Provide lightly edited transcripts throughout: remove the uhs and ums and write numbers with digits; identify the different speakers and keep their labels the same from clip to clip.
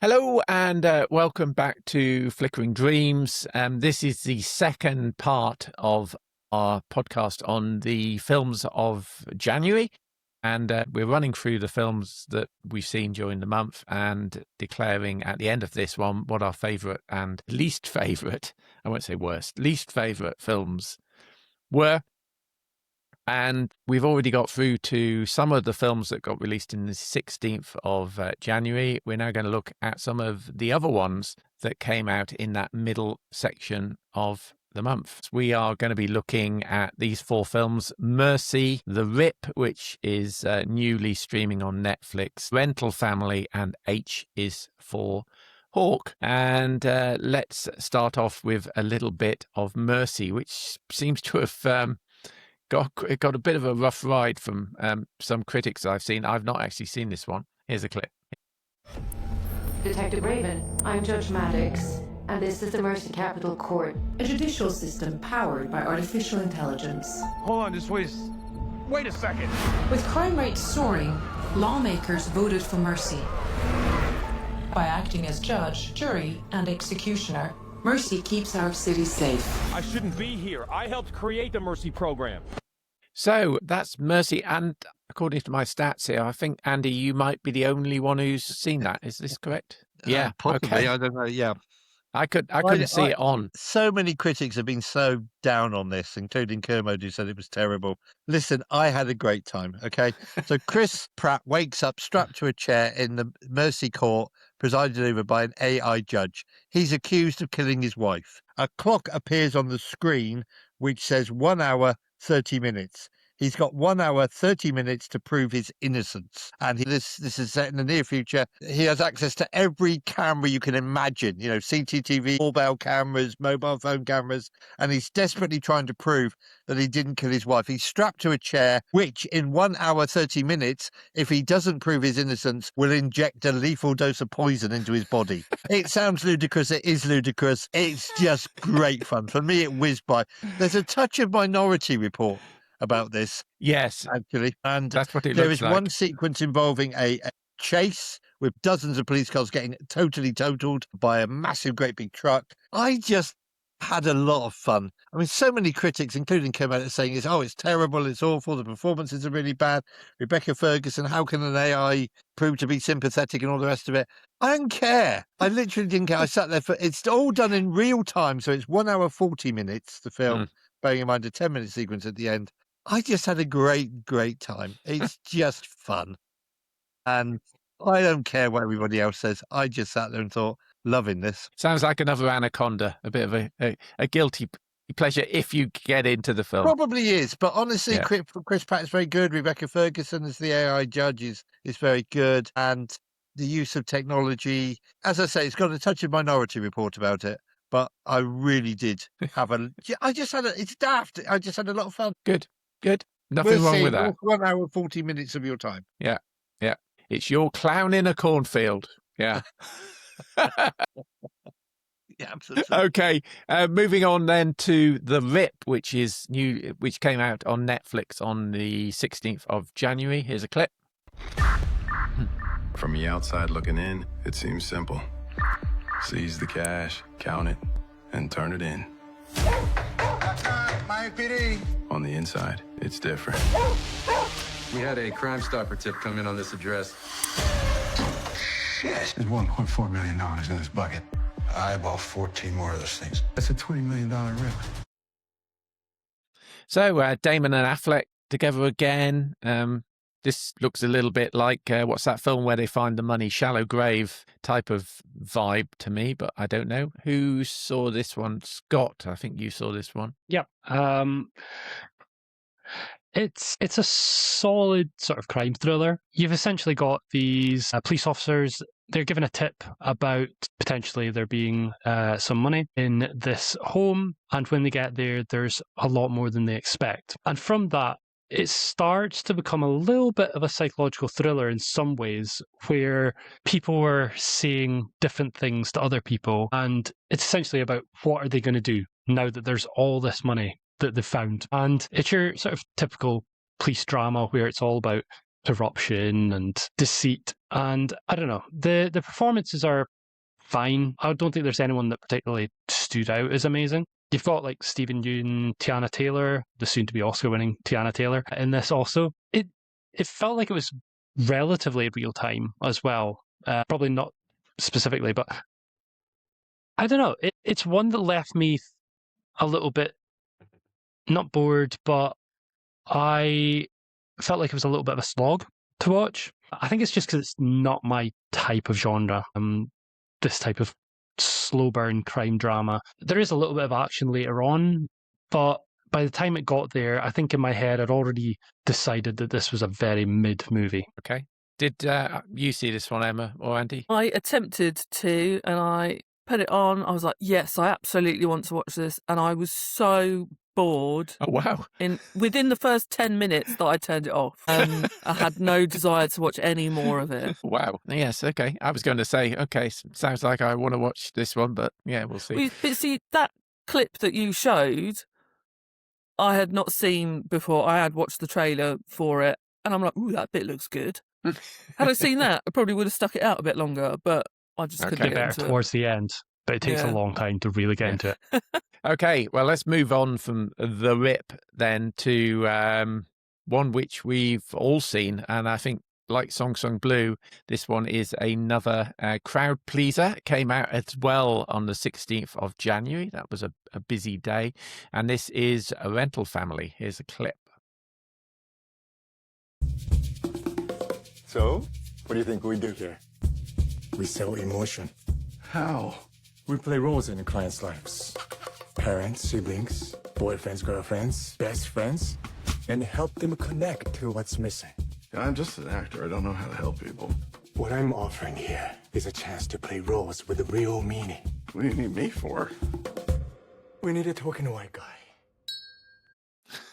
Speaker 1: Hello and welcome back to Flickering Dreams. This is the second part of our podcast on the films of January. And we're running through the films that we've seen during the month and declaring at the end of this one what our favourite and least favourite, I won't say worst, least favourite films were. And we've already got through to some of the films that got released in the 16th of January. We're now going to look at some of the other ones that came out in that middle section of the month. We are going to be looking at these four films: Mercy, The Rip, which is newly streaming on Netflix, Rental Family, and H is for Hawk. And let's start off with a little bit of Mercy, which seems to have got a bit of a rough ride from some critics I've seen. I've not actually seen this one. Here's a clip.
Speaker 2: Detective Raven, I'm Judge Maddox, and this is the Mercy Capital Court, a judicial system powered by artificial intelligence.
Speaker 3: Hold on, just wait a second.
Speaker 2: With crime rates soaring, lawmakers voted for Mercy. By acting as judge, jury, and executioner, Mercy keeps our city safe.
Speaker 3: I shouldn't be here. I helped create the Mercy program.
Speaker 1: So that's Mercy, and according to my stats here, I think, Andy, you might be the only one who's seen that. Is this correct? Yeah,
Speaker 4: possibly.
Speaker 1: Okay.
Speaker 4: I don't know. Yeah,
Speaker 1: I couldn't see it on.
Speaker 4: So many critics have been so down on this, including Kermode, who said it was terrible. Listen, I had a great time. Okay, so Chris Pratt wakes up strapped to a chair in the Mercy Court, presided over by an AI judge. He's accused of killing his wife. A clock appears on the screen which says 1 hour, 30 minutes. He's got 1 hour, 30 minutes to prove his innocence. And this is set in the near future. He has access to every camera you can imagine, CCTV, doorbell cameras, mobile phone cameras. And he's desperately trying to prove that he didn't kill his wife. He's strapped to a chair, which in 1 hour, 30 minutes, if he doesn't prove his innocence, will inject a lethal dose of poison into his body. It sounds ludicrous. It is ludicrous. It's just great fun. For me, it whizzed by. There's a touch of Minority Report about this.
Speaker 1: Yes,
Speaker 4: actually, and
Speaker 1: that's what it
Speaker 4: there
Speaker 1: looks
Speaker 4: is
Speaker 1: like.
Speaker 4: one sequence involving a chase with dozens of police cars getting totally totaled by a massive, great big truck. I just had a lot of fun. I mean, so many critics, including Kermode, saying it's terrible, it's awful, the performances are really bad. Rebecca Ferguson, how can an AI prove to be sympathetic and all the rest of it? I didn't care. I literally didn't care. I sat there it's all done in real time, so it's 1 hour 40 minutes the film, bearing in mind a 10-minute sequence at the end. I just had a great time. It's just fun. And I don't care what everybody else says. I just sat there and thought, loving this.
Speaker 1: Sounds like another Anaconda, a bit of a guilty pleasure if you get into the film.
Speaker 4: Probably is, but honestly,
Speaker 1: Yeah.
Speaker 4: Chris Pratt is very good. Rebecca Ferguson as the AI judge is very good. And the use of technology, as I say, it's got a touch of Minority Report about it. But I really did have it's daft. I just had a lot of fun.
Speaker 1: Good. Nothing wrong with that.
Speaker 4: 1 hour, 40 minutes of your time.
Speaker 1: Yeah. It's your clown in a cornfield. Yeah.
Speaker 4: Yeah, absolutely.
Speaker 1: Okay. Moving on then to The Rip, which came out on Netflix on the 16th of January. Here's a clip.
Speaker 5: From the outside looking in, it seems simple. Seize the cash, count it, and turn it in. On the inside, it's different.
Speaker 6: We had a Crime Stopper tip come in on this address.
Speaker 5: Shit. There's $1.4 million in this bucket. I bought 14 more of those things. That's a $20 million rip.
Speaker 1: So Damon and Affleck together again. This looks a little bit like, what's that film where they find the money? Shallow Grave type of vibe to me, but I don't know. Who saw this one? Scott, I think you saw this one.
Speaker 7: Yep. It's a solid sort of crime thriller. You've essentially got these police officers. They're given a tip about potentially there being some money in this home. And when they get there, there's a lot more than they expect. And from that, it starts to become a little bit of a psychological thriller in some ways, where people are saying different things to other people. And it's essentially about what are they going to do now that there's all this money that they've found. And it's your sort of typical police drama where it's all about corruption and deceit. And I don't know, the performances are fine. I don't think there's anyone that particularly stood out as amazing. You've got like Stephen Yeun, Tiana Taylor, the soon-to-be Oscar-winning Tiana Taylor in this also. It felt like it was relatively real time as well. Probably not specifically, but I don't know. It's one that left me a little bit not bored, but I felt like it was a little bit of a slog to watch. I think it's just because it's not my type of genre. This type of slow burn crime drama. There is a little bit of action later on, but by the time it got there, I think in my head I'd already decided that this was a very mid movie.
Speaker 1: Okay. Did you see this one, Emma or Andy?
Speaker 8: I attempted to, and I put it on. I was like, yes, I absolutely want to watch this. And I was so bored.
Speaker 1: Oh, wow.
Speaker 8: Within the first 10 minutes that I turned it off. I had no desire to watch any more of it.
Speaker 1: Wow. Yes, okay. I was going to say, okay, sounds like I want to watch this one, but yeah, we'll see.
Speaker 8: But see, that clip that you showed, I had not seen before. I had watched the trailer for it, and I'm like, ooh, that bit looks good. Had I seen that, I probably would have stuck it out a bit longer, but I just couldn't get into it.
Speaker 7: Towards the end, but it takes a long time to really get into it.
Speaker 1: Okay, well, let's move on from The Rip then to one which we've all seen, and I think, like Song Sung Blue, this one is another crowd pleaser. It came out as well on the 16th of January. That was a busy day, and this is A Rental Family. Here's a clip.
Speaker 9: So, what do you think we do here? We sell emotion.
Speaker 5: How?
Speaker 9: We play roles in the clients' lives. Parents, siblings, boyfriends, girlfriends, best friends, and help them connect to what's missing.
Speaker 5: I'm just an actor. I don't know how to help people.
Speaker 9: What I'm offering here is a chance to play roles with a real meaning.
Speaker 5: What do you need me for?
Speaker 9: We need a token white guy.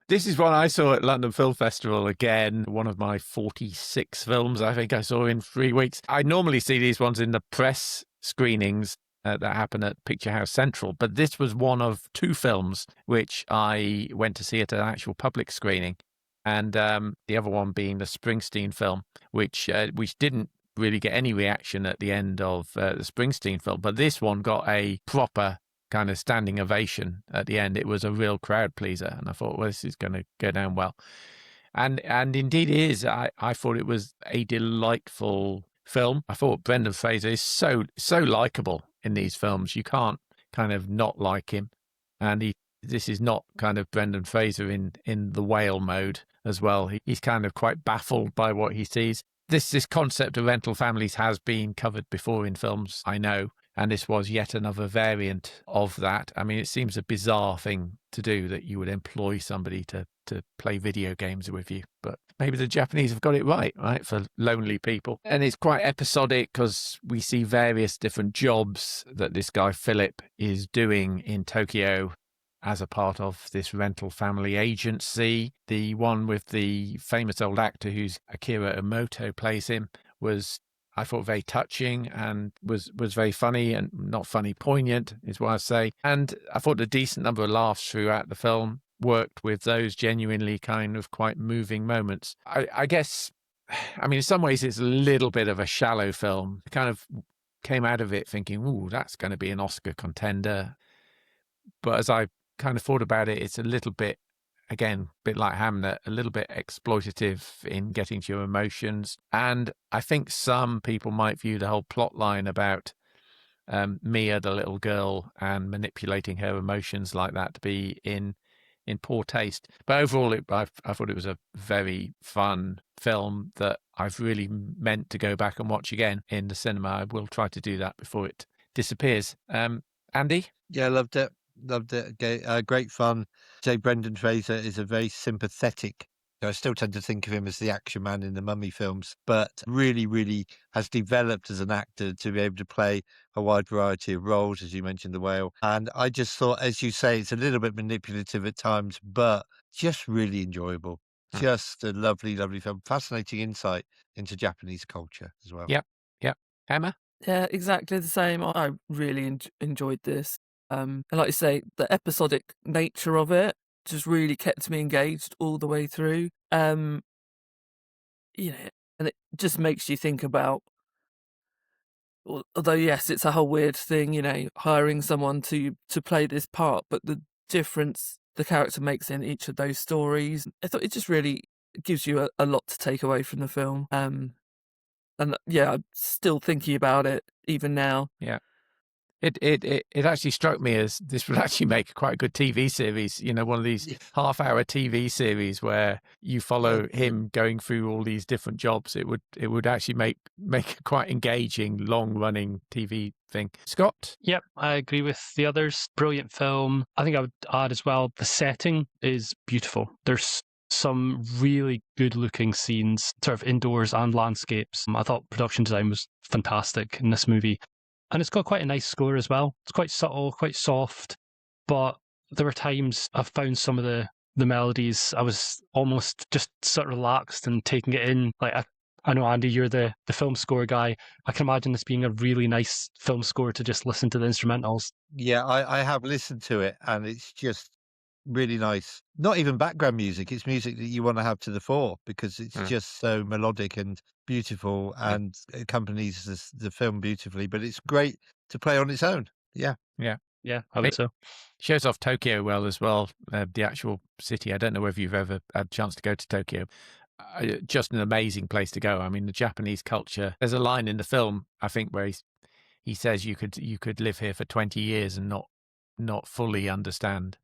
Speaker 1: This is one I saw at London Film Festival again, one of my 46 films I think I saw in 3 weeks. I normally see these ones in the press screenings that happen at Picture House Central, but this was one of 2 films which I went to see at an actual public screening, and the other one being the Springsteen film, which didn't really get any reaction at the end of the Springsteen film, but this one got a proper kind of standing ovation at the end. It was a real crowd pleaser, and I thought, well, this is going to go down well. And indeed it is. I thought it was a delightful film. I thought Brendan Fraser is so likable in these films. You can't kind of not like him. And this is not kind of Brendan Fraser in the whale mode as well. He's kind of quite baffled by what he sees. This concept of rental families has been covered before in films, I know. And this was yet another variant of that. I mean, it seems a bizarre thing to do, that you would employ somebody to play video games with you. But maybe the Japanese have got it right, for lonely people. And it's quite episodic because we see various different jobs that this guy Philip is doing in Tokyo as a part of this rental family agency. The one with the famous old actor who's Akira Emoto plays him was, I thought, very touching and was very funny, and not funny, poignant is what I say. And I thought a decent number of laughs throughout the film worked with those genuinely kind of quite moving moments. I guess, I mean, in some ways it's a little bit of a shallow film. I kind of came out of it thinking, ooh, that's going to be an Oscar contender. But as I kind of thought about it, it's a little bit, again, a bit like Hamnet, a little bit exploitative in getting to your emotions. And I think some people might view the whole plot line about Mia, the little girl, and manipulating her emotions like that to be in poor taste. But overall, I thought it was a very fun film that I've really meant to go back and watch again in the cinema. I will try to do that before it disappears. Andy?
Speaker 4: Yeah, loved it. Great fun. Say Brendan Fraser is a very sympathetic. I still tend to think of him as the action man in the Mummy films, but really, really has developed as an actor to be able to play a wide variety of roles, as you mentioned, the whale. And I just thought, as you say, it's a little bit manipulative at times, but just really enjoyable. Just a lovely, lovely film. Fascinating insight into Japanese culture as well.
Speaker 1: Yep. Emma?
Speaker 8: Yeah, exactly the same. I really enjoyed this. And like you say, the episodic nature of it just really kept me engaged all the way through. And it just makes you think about although yes, it's a whole weird thing, hiring someone to play this part, but the difference the character makes in each of those stories, I thought it just really gives you a lot to take away from the film. And yeah, I'm still thinking about it even now.
Speaker 1: Yeah. It actually struck me as this would actually make quite a good TV series, one of these half-hour TV series where you follow him going through all these different jobs. It would actually make a quite engaging, long-running TV thing. Scott?
Speaker 7: Yep, I agree with the others. Brilliant film. I think I would add as well, the setting is beautiful. There's some really good-looking scenes, sort of indoors and landscapes. I thought production design was fantastic in this movie. And it's got quite a nice score as well. It's quite subtle, quite soft, but there were times I've found some of the melodies, I was almost just sort of relaxed and taking it in. Like, I know, Andy, you're the film score guy. I can imagine this being a really nice film score to just listen to the instrumentals.
Speaker 4: Yeah, I have listened to it, and it's just really nice. Not even background music, it's music that you want to have to the fore, because it's just so melodic and beautiful and accompanies the film beautifully, but it's great to play on its own. Yeah,
Speaker 7: I think so.
Speaker 1: Shows off Tokyo well as well, the actual city. I don't know whether you've ever had a chance to go to Tokyo. Just an amazing place to go. I mean, the Japanese culture, there's a line in the film, I think, where he says you could live here for 20 years and not fully understand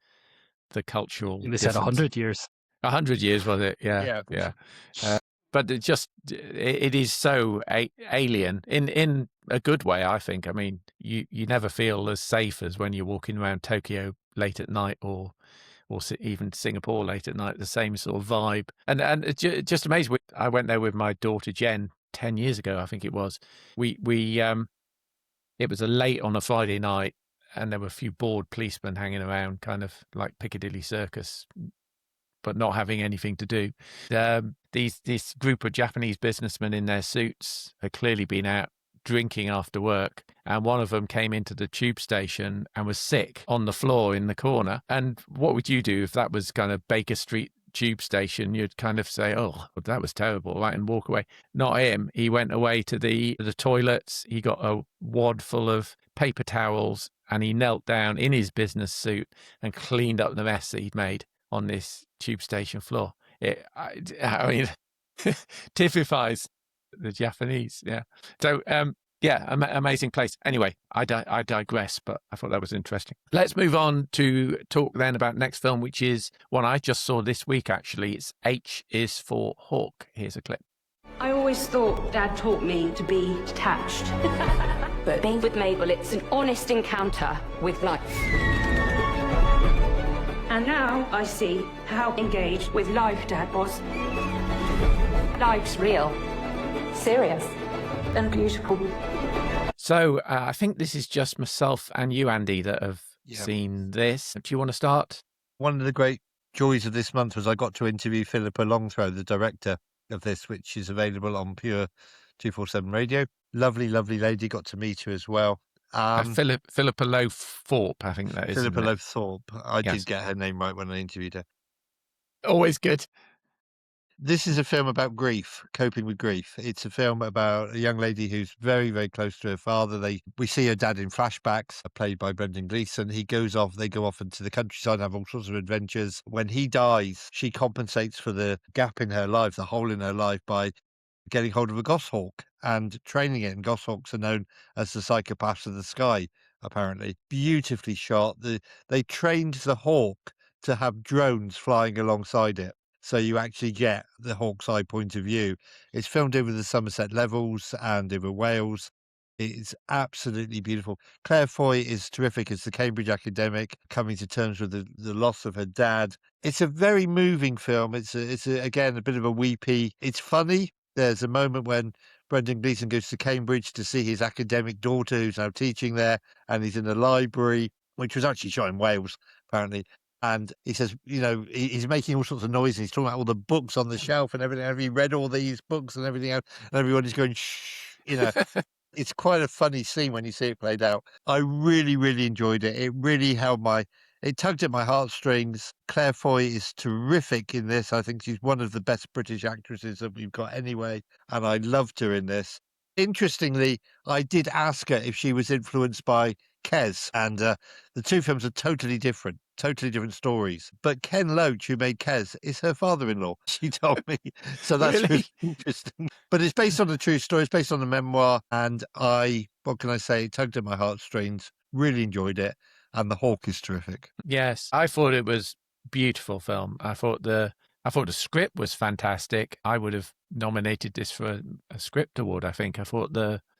Speaker 1: the cultural
Speaker 7: They said 100 years.
Speaker 1: 100 years, was it? Yeah. But it is so alien in a good way, I think. I mean, you never feel as safe as when you're walking around Tokyo late at night or even Singapore late at night. The same sort of vibe, and it's just amazing. I went there with my daughter Jen 10 years ago, I think it was. It was late on a Friday night, and there were a few bored policemen hanging around, kind of like Piccadilly Circus, but not having anything to do. This group of Japanese businessmen in their suits had clearly been out drinking after work, and one of them came into the tube station and was sick on the floor in the corner. And what would you do if that was kind of Baker Street tube station? You'd kind of say, oh, that was terrible, right, and walk away. Not him. He went away to the toilets. He got a wad full of paper towels, and he knelt down in his business suit and cleaned up the mess that he'd made on this tube station floor. I mean, typifies the Japanese. Yeah. So, amazing place. Anyway, I digress, but I thought that was interesting. Let's move on to talk then about next film, which is one I just saw this week, actually. It's H is for Hawk. Here's a clip.
Speaker 10: I always thought Dad taught me to be detached. But being with Mabel, it's an honest encounter with life. And now I see how engaged with life Dad was. Life's real, serious, and beautiful.
Speaker 1: So I think this is just myself and you, Andy, that have seen this. Do you want to start?
Speaker 4: One of the great joys of this month was I got to interview Philippa Longthrow, the director of this, which is available on Pure 247 Radio. Lovely, lovely lady. Got to meet her as well.
Speaker 1: Philippa Lowe-Thorpe, I think that is.
Speaker 4: Philippa Lowe-Thorpe. I did get her name right when I interviewed her.
Speaker 1: Always good.
Speaker 4: This is a film about grief, coping with grief. It's a film about a young lady who's very, very close to her father. We see her dad in flashbacks, played by Brendan Gleeson. They go off into the countryside, have all sorts of adventures. When he dies, she compensates for the gap in her life, the hole in her life, by getting hold of a goshawk and training it. And goshawks are known as the psychopaths of the sky, apparently. Beautifully shot. They trained the hawk to have drones flying alongside it, so you actually get the hawk's eye point of view. It's filmed over the Somerset Levels and over Wales. It's absolutely beautiful. Claire Foy is terrific as the Cambridge academic coming to terms with the loss of her dad. It's a very moving film. It's again a bit of a weepy. It's funny. There's a moment when Brendan Gleeson goes to Cambridge to see his academic daughter who's now teaching there, and he's in a library, which was actually shot in Wales, apparently. And he says, he's making all sorts of noises. He's talking about all the books on the shelf and everything. Have you read all these books and everything else? And everybody's going, shh, It's quite a funny scene when you see it played out. I really, really enjoyed it. It really it tugged at my heartstrings. Claire Foy is terrific in this. I think she's one of the best British actresses that we've got anyway. And I loved her in this. Interestingly, I did ask her if she was influenced by Kes, and the two films are totally different stories. But Ken Loach, who made Kes, is her father-in-law, she told me. So that's
Speaker 1: Really?
Speaker 4: really interesting. But it's based on a true story. It's based on a memoir. And what can I say? It tugged at my heartstrings. Really enjoyed it. And the Hawk is terrific.
Speaker 1: Yes, I thought it was a beautiful film. I thought the script was fantastic. I would have nominated this for a script award, I think. I thought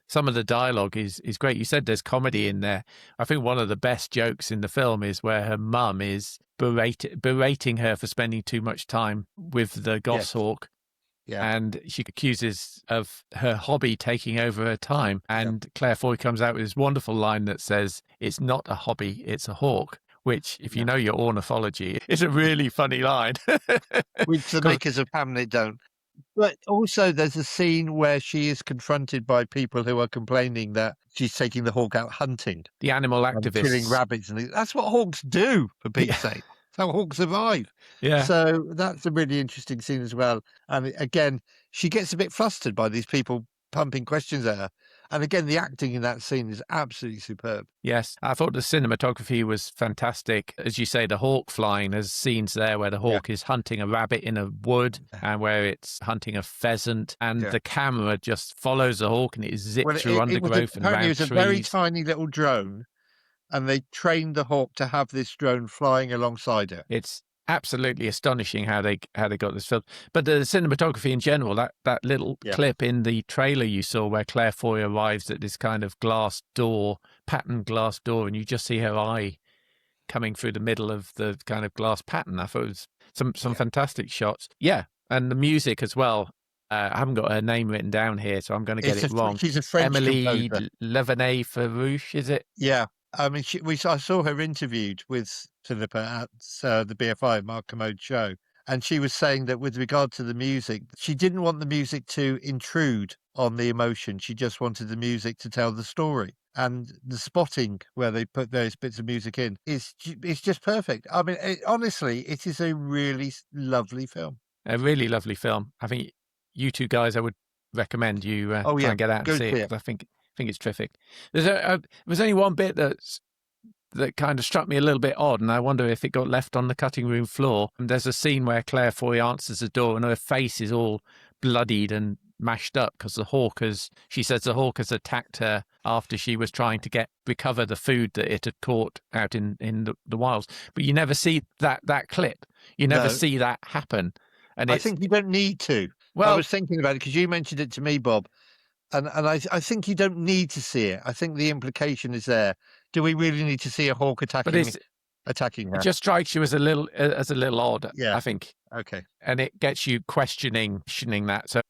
Speaker 1: some of the dialogue is great. You said there's comedy in there. I think one of the best jokes in the film is where her mum is berating her for spending too much time with the goshawk.
Speaker 4: Yeah.
Speaker 1: And she accuses of her hobby taking over her time. And Claire Foy comes out with this wonderful line that says, "It's not a hobby, it's a hawk," which, if you know your ornithology, is a really funny line.
Speaker 4: Which the makers of Hamlet don't. But also there's a scene where she is confronted by people who are complaining that she's taking the hawk out hunting.
Speaker 1: The animal activists.
Speaker 4: Killing rabbits. And that's what hawks do, for Pete's sake. That's how hawks survive.
Speaker 1: Yeah.
Speaker 4: So that's a really interesting scene as well. And again, she gets a bit flustered by these people pumping questions at her. And again, the acting in that scene is absolutely superb.
Speaker 1: Yes, I thought the cinematography was fantastic. As you say, the hawk flying, there's scenes there where the hawk is hunting a rabbit in a wood and where it's hunting a pheasant, and the camera just follows the hawk and it zips through undergrowth and around trees.
Speaker 4: It was a very tiny little drone, and they trained the hawk to have this drone flying alongside it.
Speaker 1: It's absolutely astonishing how they got this film. But the cinematography in general, that little clip in the trailer you saw where Claire Foy arrives at this kind of patterned glass door, and you just see her eye coming through the middle of the kind of glass pattern. I thought it was some fantastic shots. Yeah, and the music as well. I haven't got her name written down here, so I'm going to get it wrong.
Speaker 4: She's a French
Speaker 1: Emily
Speaker 4: composer.
Speaker 1: Levenet-Farouche, is it?
Speaker 4: Yeah. I mean, I saw her interviewed with Philippa at the BFI Mark Commode show, and she was saying that with regard to the music, she didn't want the music to intrude on the emotion. She just wanted the music to tell the story. And the spotting where they put those bits of music in is just perfect. I mean, honestly, it is a really lovely film.
Speaker 1: A really lovely film. I think you two guys, I would recommend you try and get out and see it. I think it's terrific. There's only one bit that kind of struck me a little bit odd, and I wonder if it got left on the cutting room floor. And there's a scene where Claire Foy answers the door, and her face is all bloodied and mashed up because she says the hawk has attacked her after she was trying to recover the food that it had caught out in the wilds. But you never see that clip. You never see that happen. And
Speaker 4: I think you don't need to.
Speaker 1: Well,
Speaker 4: I was thinking about it because you mentioned it to me, Bob. And I think you don't need to see it. I think the implication is there. Do we really need to see a hawk attacking her?
Speaker 1: It just strikes you as a little odd, I think.
Speaker 4: Okay.
Speaker 1: And it gets you questioning that. So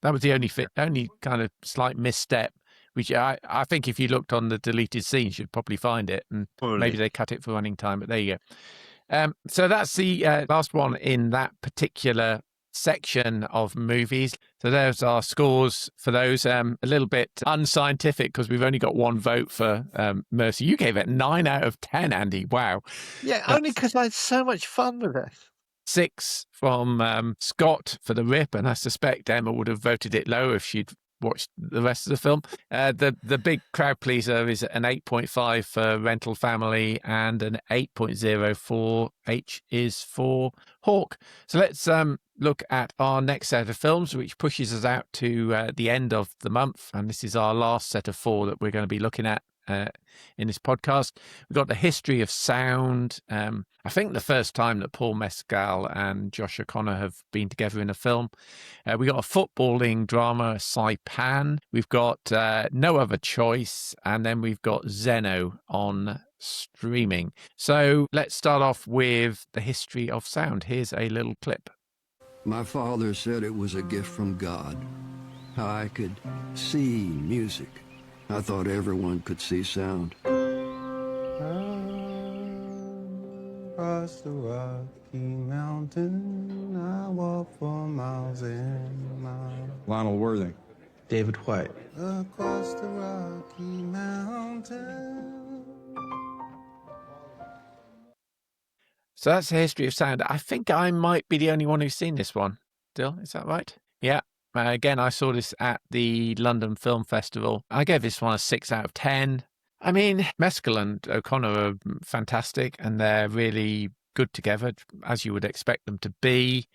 Speaker 1: that was the only kind of slight misstep, which I think if you looked on the deleted scenes, you'd probably find it. And maybe they cut it for running time, but there you go. So that's the last one in that particular section of movies. So there's our scores for those. A little bit unscientific because we've only got one vote for Mercy. You gave it 9 out of 10, Andy. Wow.
Speaker 4: Yeah, only because I had so much fun with it.
Speaker 1: 6 from Scott for The Rip, and I suspect Emma would have voted it low if she'd watched the rest of the film. The big crowd pleaser is an 8.5 for Rental Family and an 8.0 for H is for Hawk. So let's look at our next set of films, which pushes us out to the end of the month. And this is our last set of 4 that we're going to be looking at in this podcast. We've got The History of Sound. I think the first time that Paul Mescal and Josh O'Connor have been together in a film. We got a footballing drama, Saipan. We've got No Other Choice, and then we've got Xeno on streaming. So let's start off with The History of Sound. Here's a little clip.
Speaker 11: My father said it was a gift from God, how I could see music. I thought everyone could see sound.
Speaker 12: Across the Rocky Mountain, I walk for miles and miles.
Speaker 6: Lionel Worthing.
Speaker 12: David White. Across the Rocky Mountain.
Speaker 1: So that's The History of Sound. I think I might be the only one who's seen this one. Dill, is that right? Yeah. Again, I saw this at the London Film Festival. I gave this one a 6 out of 10. I mean, Mescal and O'Connor are fantastic, and they're really good together, as you would expect them to be.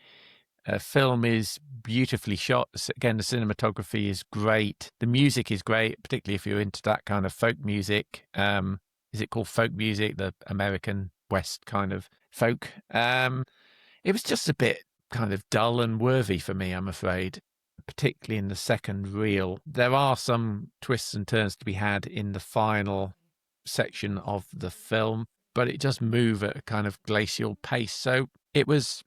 Speaker 1: Film is beautifully shot. Again, the cinematography is great. The music is great, particularly if you're into that kind of folk music. Is it called folk music? The American West kind of folk. It was just a bit kind of dull and worthy for me, I'm afraid, particularly in the second reel. There are some twists and turns to be had in the final section of the film, but it does move at a kind of glacial pace. So it was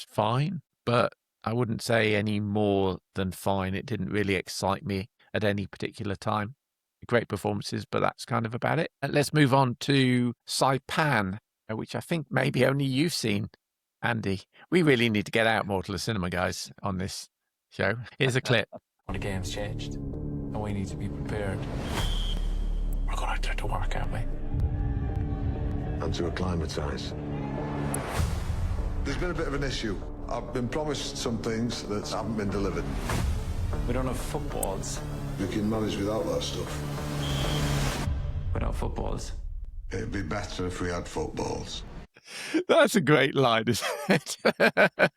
Speaker 1: fine, but I wouldn't say any more than fine. It didn't really excite me at any particular time. Great performances, but that's kind of about it. Let's move on to Saipan, which I think maybe only you've seen, Andy. We really need to get out more to the cinema, guys, on this show. Here's a clip.
Speaker 13: The game's changed, and we need to be prepared. We're going to have to work, aren't we?
Speaker 14: And to acclimatise. There's been a bit of an issue. I've been promised some things that haven't been delivered.
Speaker 13: We don't have footballs.
Speaker 14: We can manage without that stuff.
Speaker 13: Without footballs?
Speaker 14: It'd be better if we had footballs.
Speaker 1: That's a great line, isn't it?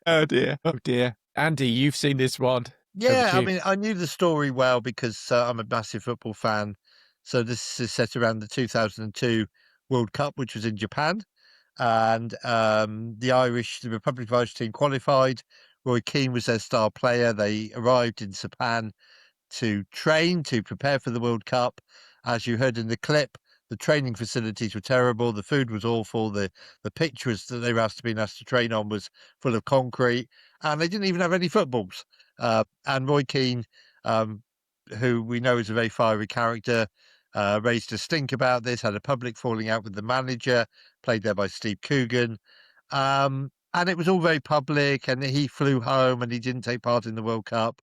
Speaker 1: Oh dear. Oh dear. Andy, you've seen this one.
Speaker 4: Yeah, I mean, I knew the story well because I'm a massive football fan. So this is set around the 2002 World Cup, which was in Japan. And the Republic of Irish team qualified. Roy Keane was their star player. They arrived in Saipan to train, to prepare for the World Cup. As you heard in the clip, the training facilities were terrible. The food was awful. The pitch that they were asked to train on was full of concrete. And they didn't even have any footballs. And Roy Keane, who we know is a very fiery character, raised a stink about this, had a public falling out with the manager, played there by Steve Coogan. And it was all very public, and he flew home and he didn't take part in the World Cup.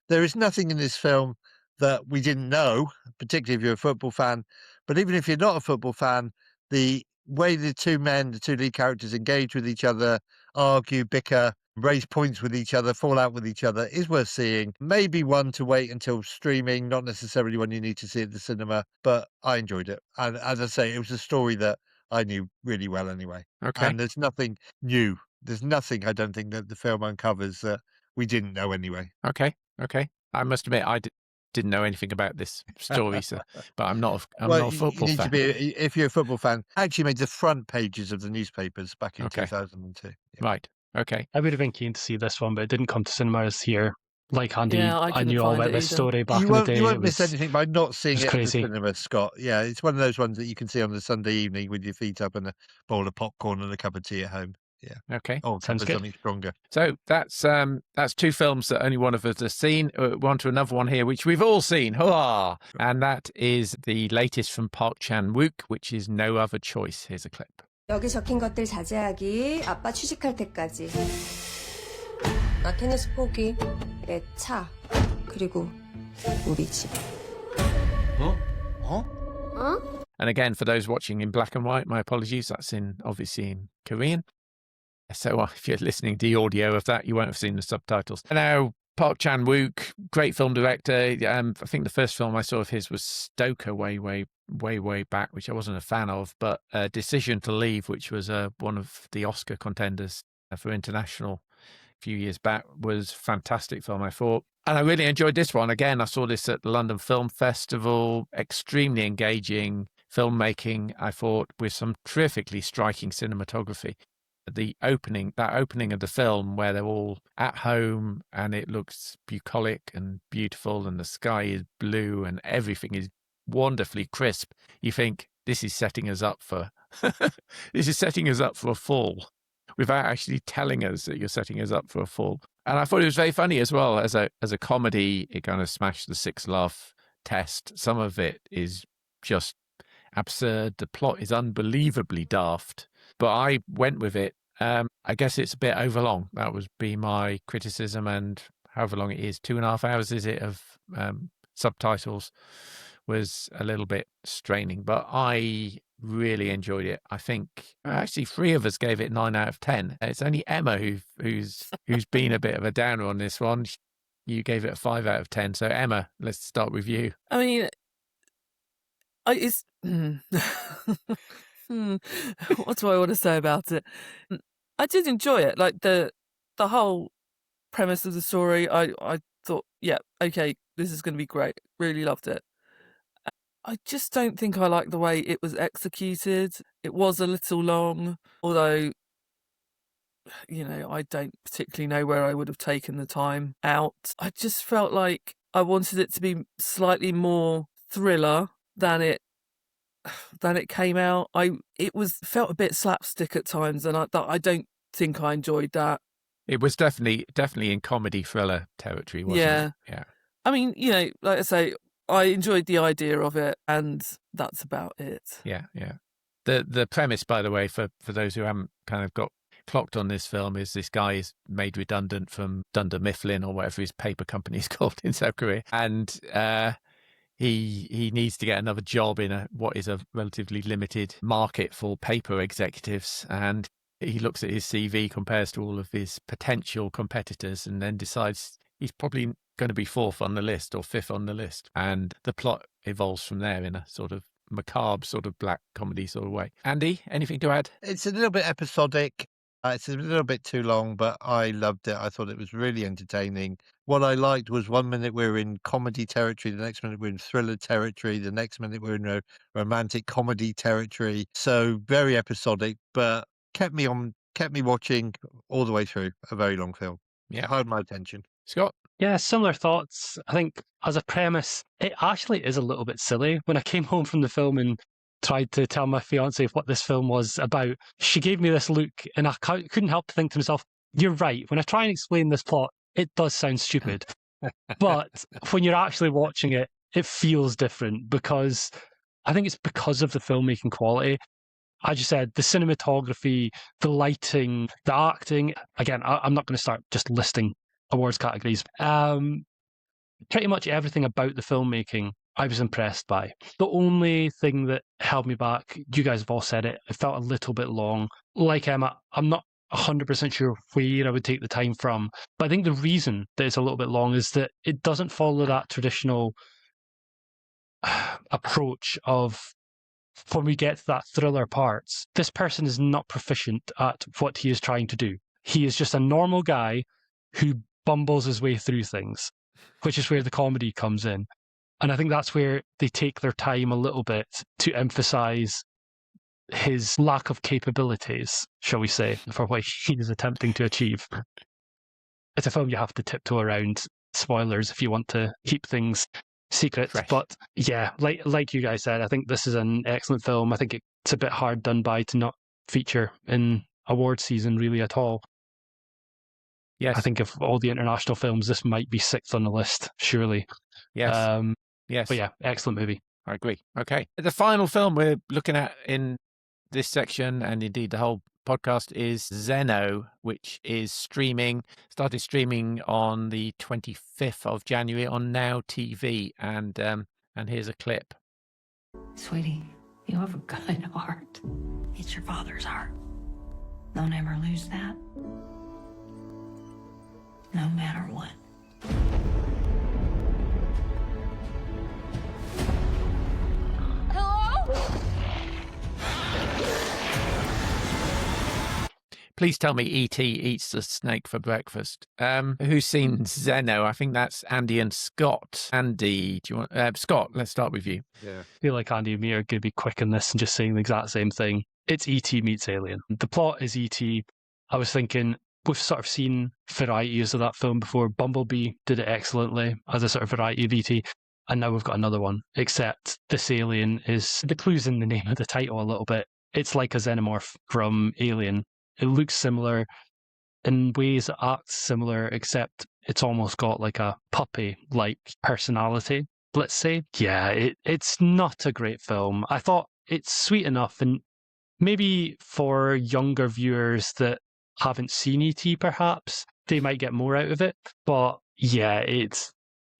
Speaker 4: There is nothing in this film that we didn't know, particularly if you're a football fan. But even if you're not a football fan, the way the two lead characters engage with each other, argue, bicker, raise points with each other, fall out with each other is worth seeing. Maybe one to wait until streaming, not necessarily one you need to see at the cinema, but I enjoyed it. And as I say, it was a story that I knew really well anyway.
Speaker 1: Okay.
Speaker 4: And there's nothing new. There's nothing, I don't think, that the film uncovers that we didn't know anyway.
Speaker 1: Okay. I must admit, I didn't know anything about this story, but I'm not a football
Speaker 4: you need
Speaker 1: fan.
Speaker 4: If you're a football fan, actually made the front pages of the newspapers back in 2002. Yeah.
Speaker 1: Right. Okay.
Speaker 7: I would have been keen to see this one, but it didn't come to cinemas here. Like Andy,
Speaker 8: Yeah,
Speaker 7: I knew all about this story back
Speaker 4: You
Speaker 7: in the day.
Speaker 4: You won't miss anything by not seeing it at the
Speaker 7: crazy.
Speaker 4: cinema, Scott. Yeah, it's one of those ones that you can see on a Sunday evening with your feet up and a bowl of popcorn and a cup of tea at home. Yeah.
Speaker 1: Okay.
Speaker 4: Oh,
Speaker 7: sounds good.
Speaker 4: Something stronger.
Speaker 1: So that's two films that only one of us has seen. We're on to another one here, which we've all seen. Hurrah! And that is the latest from Park Chan-wook, which is No Other Choice. Here's a clip.
Speaker 15: 여기 적힌 것들 자제하기, 아빠 취직할 때까지. 나 테니스 포기, 내 차, 그리고 우리 집.
Speaker 1: And again, for those watching in black and white, my apologies. That's obviously in Korean. So if you're listening to the audio of that, you won't have seen the subtitles. Now, Park Chan-wook, great film director. I think the first film I saw of his was Stoker way back, which I wasn't a fan of. But Decision to Leave, which was one of the Oscar contenders for international a few years back, was a fantastic film, I thought. And I really enjoyed this one. Again, I saw this at the London Film Festival. Extremely engaging filmmaking, I thought, with some terrifically striking cinematography. That opening of the film where they're all at home and it looks bucolic and beautiful and the sky is blue and everything is wonderfully crisp. You think this is setting us up for a fall without actually telling us that you're setting us up for a fall. And I thought it was very funny as well. As a comedy, it kind of smashed the 6-laugh test. Some of it is just absurd. The plot is unbelievably daft. But I went with it. I guess it's a bit overlong. That would be my criticism. And however long it is, 2.5 hours, is it, of subtitles, was a little bit straining. But I really enjoyed it. I think actually 3 of us gave it 9 out of 10. It's only Emma who's been a bit of a downer on this one. you gave it a 5 out of 10. So Emma, let's start with you.
Speaker 8: I mean, it's what do I want to say about it? I did enjoy it. Like the whole premise of the story, I thought, yeah, okay, this is going to be great. Really loved it. I just don't think I like the way it was executed. It was a little long, although, you know, I don't particularly know where I would have taken the time out. I just felt like I wanted it to be slightly more thriller than it came out. It felt a bit slapstick at times, and I don't think I enjoyed that.
Speaker 1: It was definitely in comedy thriller territory, wasn't it? Yeah.
Speaker 8: I mean, you know, like I say, I enjoyed the idea of it, and that's about it.
Speaker 1: Yeah. The premise, by the way, for those who haven't kind of got clocked on this film, is this guy is made redundant from Dunder Mifflin or whatever his paper company is called in South Korea, and he needs to get another job in what is a relatively limited market for paper executives, and he looks at his CV, compares to all of his potential competitors, and then decides he's probably going to be 4th on the list or 5th on the list. And the plot evolves from there in a sort of macabre, sort of black comedy sort of way. Andy, anything to add?
Speaker 4: It's a little bit episodic. It's a little bit too long, but I loved it. I thought it was really entertaining. What I liked was 1 minute we're in comedy territory, the next minute we're in thriller territory, the next minute we're in romantic comedy territory. So very episodic, but kept me watching all the way through. A very long film.
Speaker 1: Yeah.
Speaker 4: Held my attention.
Speaker 1: Scott?
Speaker 7: Yeah, similar thoughts. I think as a premise, it actually is a little bit silly. When I came home from the film and tried to tell my fiance what this film was about, she gave me this look, and I couldn't help to think to myself, you're right. When I try and explain this plot, it does sound stupid. But when you're actually watching it, it feels different, because I think it's because of the filmmaking quality. As you said, the cinematography, the lighting, the acting. Again, I'm not going to start just listing awards categories. Pretty much everything about the filmmaking I was impressed by. The only thing that held me back, you guys have all said it, it felt a little bit long. Like Emma, I'm not 100% sure where I would take the time from, but I think the reason that it's a little bit long is that it doesn't follow that traditional approach of, when we get to that thriller parts, this person is not proficient at what he is trying to do. He is just a normal guy who bumbles his way through things, which is where the comedy comes in. And I think that's where they take their time a little bit to emphasize his lack of capabilities, shall we say, for what he is attempting to achieve. It's a film you have to tiptoe around. Spoilers if you want to keep things secret.
Speaker 1: Fresh.
Speaker 7: But yeah, like you guys said, I think this is an excellent film. I think it's a bit hard done by to not feature in award season really at all.
Speaker 1: Yes.
Speaker 7: I think of all the international films, this might be 6th on the list, surely.
Speaker 1: Yes. Yes.
Speaker 7: But yeah, excellent movie.
Speaker 1: I agree. Okay. The final film we're looking at in this section, and indeed the whole podcast, is Xeno, which is started streaming on the 25th of January on Now TV. And here's a clip.
Speaker 10: Sweetie, you have a good heart. It's your father's heart. Don't ever lose that. No matter what.
Speaker 1: Please tell me E.T. eats the snake for breakfast. Who's seen Xeno? I think that's Andy and Scott. Andy, do you want... Scott, let's start with you.
Speaker 7: Yeah. I feel like Andy and me are going to be quick in this and just saying the exact same thing. It's E.T. meets Alien. The plot is E.T. I was thinking, we've sort of seen varieties of that film before. Bumblebee did it excellently as a sort of variety of E.T. And now we've got another one, except this alien is... The clue's in the name of the title a little bit. It's like a xenomorph from Alien. It looks similar in ways, it acts similar, except it's almost got like a puppy-like personality, let's say. Yeah, it's not a great film. I thought it's sweet enough, and maybe for younger viewers that haven't seen E.T. perhaps, they might get more out of it. But yeah, it's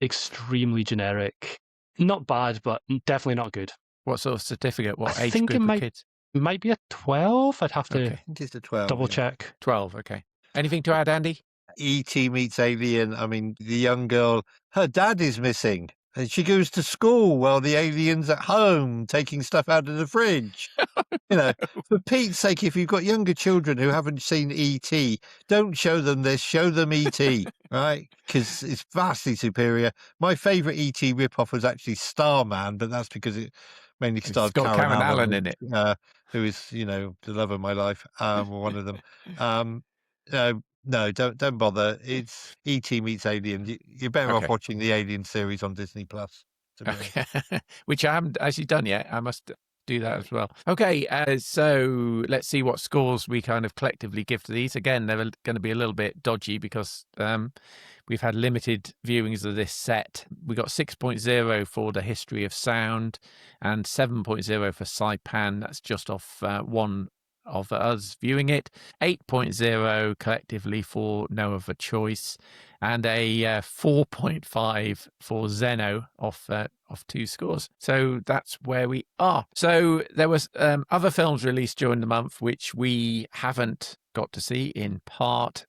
Speaker 7: extremely generic. Not bad, but definitely not good.
Speaker 1: What sort of certificate? What
Speaker 7: I
Speaker 1: age
Speaker 7: think
Speaker 1: group of kids?
Speaker 7: It might be a 12. I'd have to
Speaker 1: Okay.
Speaker 4: I think it's a 12.
Speaker 7: double
Speaker 4: yeah.
Speaker 7: check.
Speaker 1: 12, okay. Anything to add, Andy?
Speaker 4: E.T. meets Alien. I mean, the young girl, her dad is missing. And she goes to school while the alien's at home taking stuff out of the fridge. You know, for Pete's sake, if you've got younger children who haven't seen E.T., don't show them this, show them E.T., right? Because it's vastly superior. My favourite E.T. rip-off was actually Starman, but that's because it mainly starred
Speaker 1: It's got Karen Allen in it.
Speaker 4: who is, the love of my life, or one of them. No, don't bother. It's E.T. meets Alien. You're better off
Speaker 1: Okay.
Speaker 4: watching the Alien series on Disney Plus.
Speaker 1: Okay. Which I haven't actually done yet. I must do that as well. Okay, so let's see what scores we kind of collectively give to these. Again, they're going to be a little bit dodgy because we've had limited viewings of this set. We got 6.0 for The History of Sound and 7.0 for Saipan. That's just off one of us viewing it. 8.0 collectively for No Other Choice, and a 4.5 for Xeno off 2 scores. So that's where we are. So there was other films released during the month which we haven't got to see in part.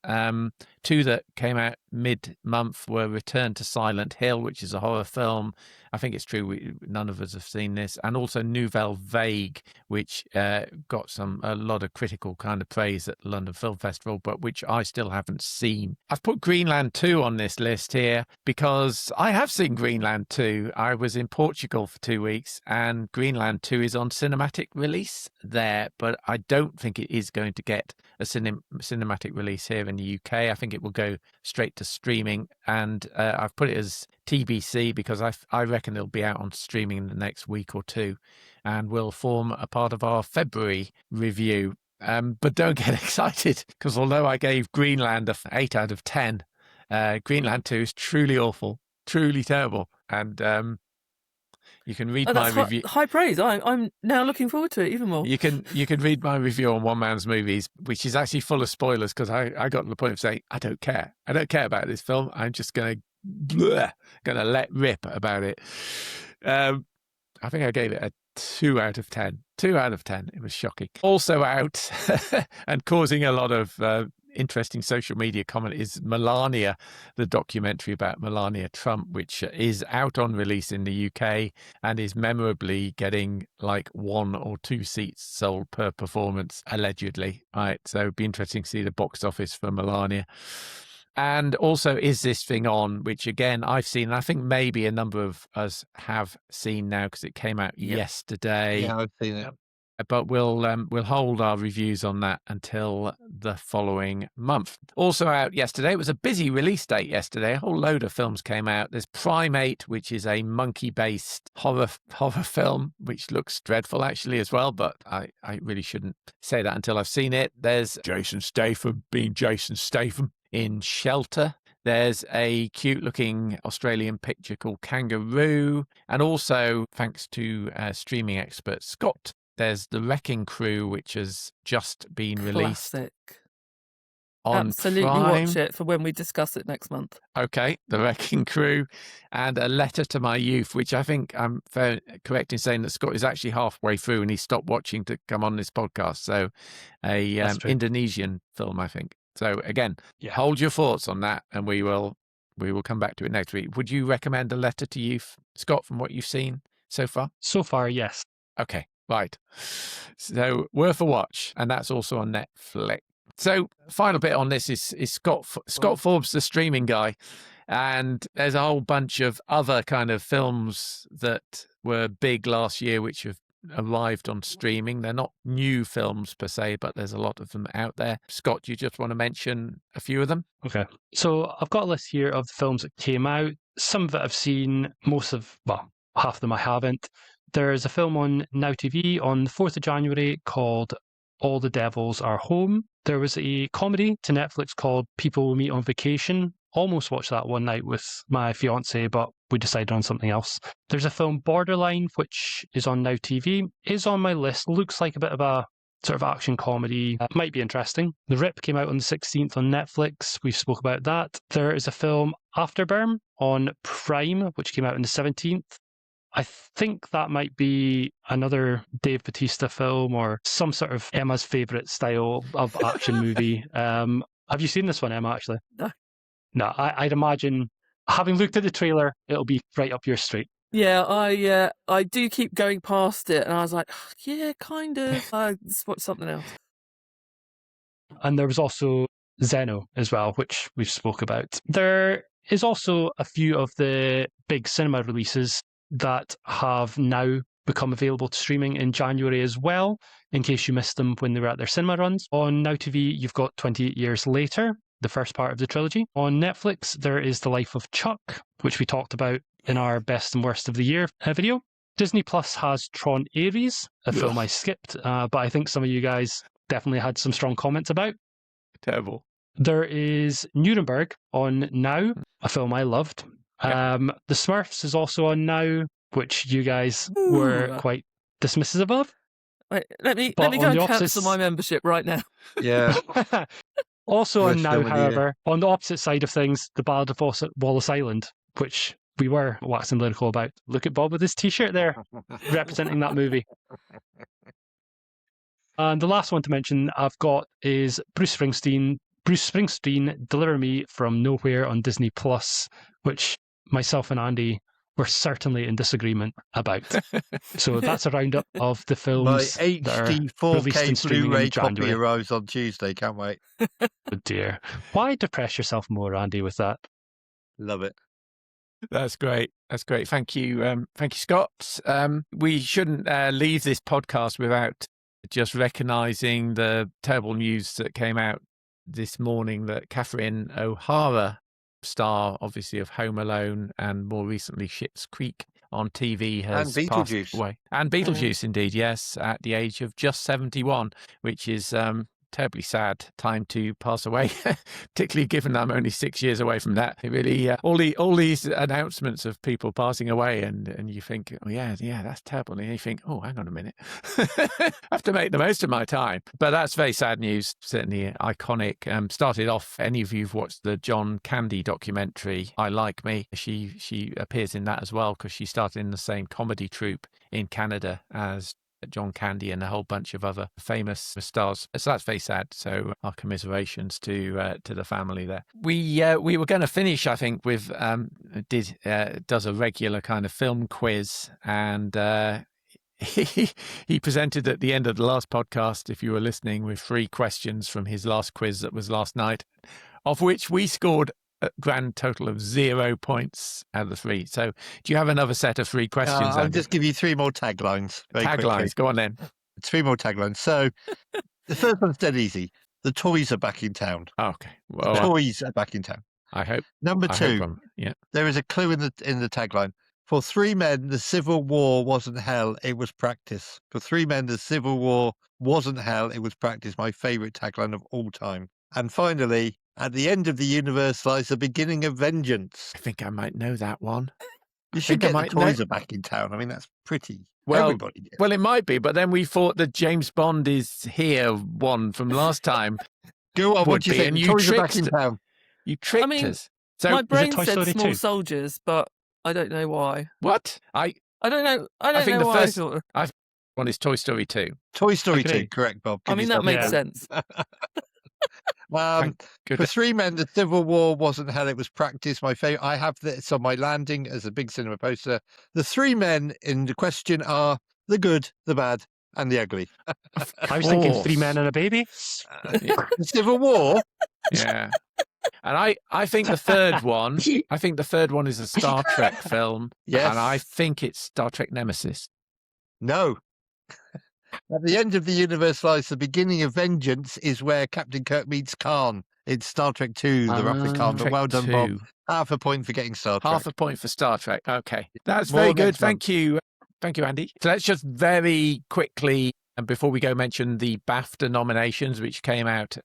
Speaker 1: 2 that came out mid-month were Return to Silent Hill, which is a horror film. I think it's true none of us have seen this, and also Nouvelle Vague, which got a lot of critical kind of praise at the London Film Festival, but which I still haven't seen. I've put Greenland 2 on this list here because I have seen Greenland 2. I was in Portugal for 2 weeks, and Greenland 2 is on cinematic release there, but I don't think it is going to get a cinematic release here in the UK. I think it will go straight to streaming, and I've put it as TBC because I reckon it'll be out on streaming in the next week or two and will form a part of our February review. But don't get excited, because although I gave Greenland an 8 out of 10, Greenland 2 is truly awful, truly terrible. And you can read my review.
Speaker 8: High praise. I'm now looking forward to it even more.
Speaker 1: You can read my review on One Man's Movies, which is actually full of spoilers, because I got to the point of saying, I don't care about this film. I'm just going to let rip about it. I think I gave it a 2 out of 10. 2 out of 10. It was shocking. Also out and causing a lot of interesting social media comment is Melania, the documentary about Melania Trump, which is out on release in the UK and is memorably getting like 1 or 2 seats sold per performance, allegedly. Right, so it'd be interesting to see the box office for Melania. And also Is This Thing On, which again I've seen, and I think maybe a number of us have seen now because it came out yesterday.
Speaker 4: Yeah, I've seen it.
Speaker 1: But we'll hold our reviews on that until the following month. Also out yesterday, it was a busy release date yesterday. A whole load of films came out. There's Primate, which is a monkey-based horror film, which looks dreadful actually as well, but I really shouldn't say that until I've seen it. There's Jason Statham being Jason Statham in Shelter. There's a cute-looking Australian picture called Kangaroo. And also, thanks to streaming expert Scott, there's The Wrecking Crew, which has just been released.
Speaker 8: Classic.
Speaker 1: On
Speaker 8: Absolutely
Speaker 1: Prime.
Speaker 8: watch it for when we discuss it next month.
Speaker 1: Okay, The Wrecking Crew, and A Letter to My Youth, which I think I'm correct in saying that Scott is actually halfway through and he stopped watching to come on this podcast. So a Indonesian film, I think. So again, hold your thoughts on that, and we will come back to it next week. Would you recommend A Letter to Youth, Scott, from what you've seen so far?
Speaker 7: So far, yes.
Speaker 1: Okay, right. So worth a watch, and that's also on Netflix. So final bit on this is Scott Forbes, the streaming guy, and there's a whole bunch of other kind of films that were big last year which have arrived on streaming. They're not new films per se, but there's a lot of them out there. Scott, do you just want to mention a few of them?
Speaker 7: Okay. So I've got a list here of the films that came out. Some of it I've seen, half of them I haven't. There's a film on Now TV on the 4th of January called All the Devils Are Home. There was a comedy to Netflix called People Will Meet on Vacation. Almost watched that one night with my fiance, but we decided on something else. There's a film Borderline, which is on Now TV, is on my list. Looks like a bit of a sort of action comedy. Might be interesting. The Rip came out on the 16th on Netflix. We spoke about that. There is a film Afterburn on Prime, which came out on the 17th. I think that might be another Dave Bautista film or some sort of Emma's favourite style of action movie. Have you seen this one, Emma, actually?
Speaker 8: No.
Speaker 7: No, I'd imagine, having looked at the trailer, it'll be right up your street.
Speaker 8: Yeah, I do keep going past it, and I was like, yeah, kind of. Let's watch something else.
Speaker 7: And there was also Xeno as well, which we've spoke about. There is also a few of the big cinema releases that have now become available to streaming in January as well, in case you missed them when they were at their cinema runs. On Now TV, you've got 28 Years Later, the first part of the trilogy. On Netflix, there is The Life of Chuck, which we talked about in our Best and Worst of the Year video. Disney Plus has Tron Ares, a film I skipped, but I think some of you guys definitely had some strong comments about.
Speaker 1: Terrible.
Speaker 7: There is Nuremberg on Now, a film I loved. The Smurfs is also on Now, which you guys were quite dismissive of.
Speaker 8: Wait, let me go and cancel my membership right now.
Speaker 4: Yeah.
Speaker 7: Also on Now, however, on the opposite side of things, The Ballad of Wallace Island, which we were waxing lyrical about. Look at Bob with his t-shirt there, representing that movie. And the last one to mention I've got is Bruce Springsteen, Deliver Me From Nowhere on Disney Plus, which myself and Andy were certainly in disagreement about. So that's a roundup of the films.
Speaker 4: My
Speaker 7: that
Speaker 4: HD
Speaker 7: are released
Speaker 4: 4K
Speaker 7: in streaming
Speaker 4: Blu-ray
Speaker 7: in
Speaker 4: copy
Speaker 7: January.
Speaker 4: arrives on Tuesday. Can't wait.
Speaker 7: Oh dear. Why depress yourself more, Andy, with that?
Speaker 4: Love it.
Speaker 1: That's great. That's great. Thank you. Thank you, Scott. We shouldn't leave this podcast without just recognising the terrible news that came out this morning that Catherine O'Hara, star obviously of Home Alone and more recently Schitt's Creek on TV, has passed away. And Beetlejuice, indeed, yes, at the age of just 71, which is terribly sad time to pass away, particularly given I'm only 6 years away from that. It really, all these announcements of people passing away, and you think, oh yeah, that's terrible. And you think, oh, hang on a minute, I have to make the most of my time. But that's very sad news, certainly iconic. Started off, any of you who've watched the John Candy documentary, I Like Me, she appears in that as well, because she started in the same comedy troupe in Canada as John Candy and a whole bunch of other famous stars. So that's very sad. So our commiserations to the family there. We were going to finish, I think, with does a regular kind of film quiz, and he presented at the end of the last podcast, if you were listening, with 3 questions from his last quiz that was last night, of which we scored a grand total of 0 points out of the 3. So do you have another set of 3 questions?
Speaker 4: I'll just give you 3 more taglines.
Speaker 1: Taglines, go on then.
Speaker 4: 3 more taglines. So the first one's dead easy. The toys are back in town.
Speaker 1: Okay. Well,
Speaker 4: the toys are back in town.
Speaker 1: I hope.
Speaker 4: Number 2,
Speaker 1: yeah.
Speaker 4: There is a clue in the tagline. For 3 men, the Civil War wasn't hell, it was practice. For 3 men, the Civil War wasn't hell, it was practice. My favourite tagline of all time. And finally, at the end of the universe lies the beginning of vengeance.
Speaker 1: I think I might know that one.
Speaker 4: You should get the toys are back in town. I mean, that's pretty.
Speaker 1: Well,
Speaker 4: everybody gets.
Speaker 1: Well, it might be, but then we thought that James Bond is here one from last time.
Speaker 4: Go on, what do you think?
Speaker 1: And
Speaker 4: Toys are back in town.
Speaker 1: You tricked us. So,
Speaker 8: my brain said Small Soldiers, but I don't know why.
Speaker 1: What?
Speaker 8: I don't know. I think
Speaker 1: the
Speaker 8: why
Speaker 1: first one is Toy Story 2.
Speaker 4: Toy Story 2, correct, Bob.
Speaker 8: I mean, that makes sense.
Speaker 4: For 3 men, the Civil War wasn't hell, it was practice. My favorite. I have this on my landing as a big cinema poster. The 3 men in the question are the good, the bad, and the ugly.
Speaker 7: I was thinking 3 men and a baby.
Speaker 4: The Civil War.
Speaker 1: Yeah. And I think the third one, is a Star Trek film.
Speaker 4: Yes.
Speaker 1: And I think it's Star Trek Nemesis.
Speaker 4: No. At the end of the universe lies the beginning of vengeance is where Captain Kirk meets Khan. It's Star Trek 2, The Wrath of Khan. But well done, Bob. Half a point for getting Star Trek.
Speaker 1: Half a point for Star Trek. Okay. That's very good. Thank you. Thank you, Andy. So let's just very quickly, and before we go, mention the BAFTA nominations, which came out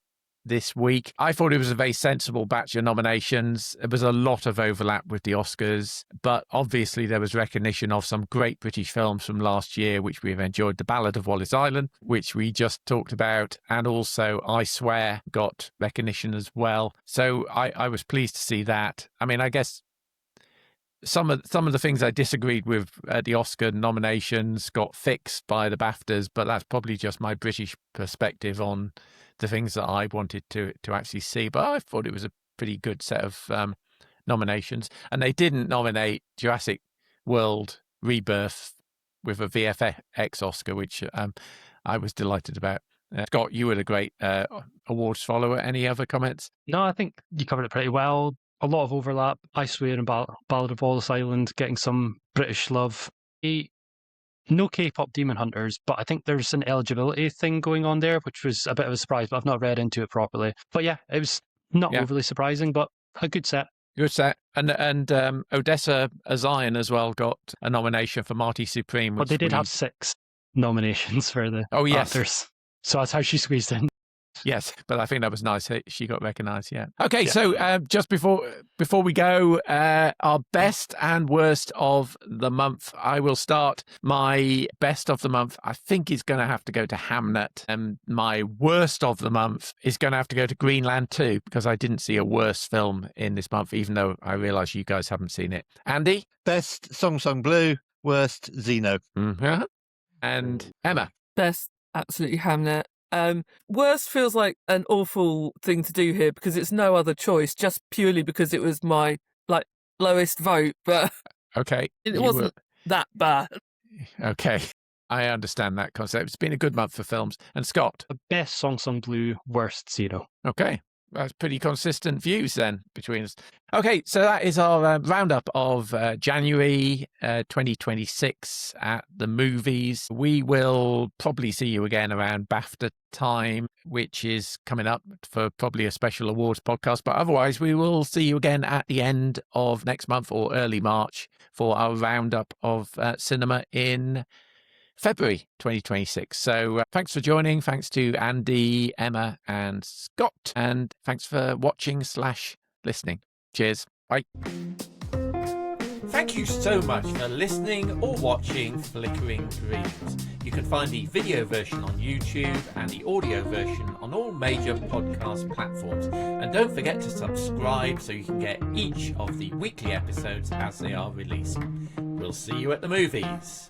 Speaker 1: this week. I thought it was a very sensible batch of nominations. There was a lot of overlap with the Oscars, but obviously there was recognition of some great British films from last year, which we've enjoyed. The Ballad of Wallace Island, which we just talked about, and also I Swear got recognition as well. So I was pleased to see that. I mean, I guess some of the things I disagreed with at the Oscar nominations got fixed by the BAFTAs, but that's probably just my British perspective on the things that I wanted to actually see. But I thought it was a pretty good set of nominations. And they didn't nominate Jurassic World Rebirth with a VFX Oscar, which I was delighted about. Scott, you were a great awards follower. Any other comments?
Speaker 7: No, I think you covered it pretty well. A lot of overlap. I Swear and Ballad of Wallace Island getting some British love. No K-pop Demon Hunters, but I think there's an eligibility thing going on there, which was a bit of a surprise, but I've not read into it properly. But yeah, it was not overly surprising, but a good set.
Speaker 1: Good set. And Odessa Zion as well got a nomination for Marty Supreme.
Speaker 7: But they did have 6 nominations for the actors. So that's how she squeezed in.
Speaker 1: Yes, but I think that was nice. She got recognised, Okay, so just before we go, our best and worst of the month. I will start. My best of the month, I think, is going to have to go to Hamnet. And my worst of the month is going to have to go to Greenland 2, because I didn't see a worse film in this month, even though I realise you guys haven't seen it. Andy?
Speaker 4: Best Song Sung Blue, worst Xeno.
Speaker 1: Mm-hmm. And Emma?
Speaker 8: Best, absolutely Hamnet. Worst feels like an awful thing to do here because it's no other choice, just purely because it was my lowest vote, but
Speaker 1: okay,
Speaker 8: it wasn't that bad.
Speaker 1: Okay, I understand that concept. It's been a good month for films. And Scott?
Speaker 7: The best Song Sung Blue, worst Xeno.
Speaker 1: Okay. That's pretty consistent views then between us. Okay, so that is our roundup of January 2026 at the movies. We will probably see you again around BAFTA time, which is coming up for probably a special awards podcast. But otherwise, we will see you again at the end of next month or early March for our roundup of cinema in February 2026. So thanks for joining. Thanks to Andy, Emma, and Scott. And thanks for watching/listening. Cheers. Bye. Thank you so much for listening or watching Flickering Dreams. You can find the video version on YouTube and the audio version on all major podcast platforms. And don't forget to subscribe so you can get each of the weekly episodes as they are released. We'll see you at the movies.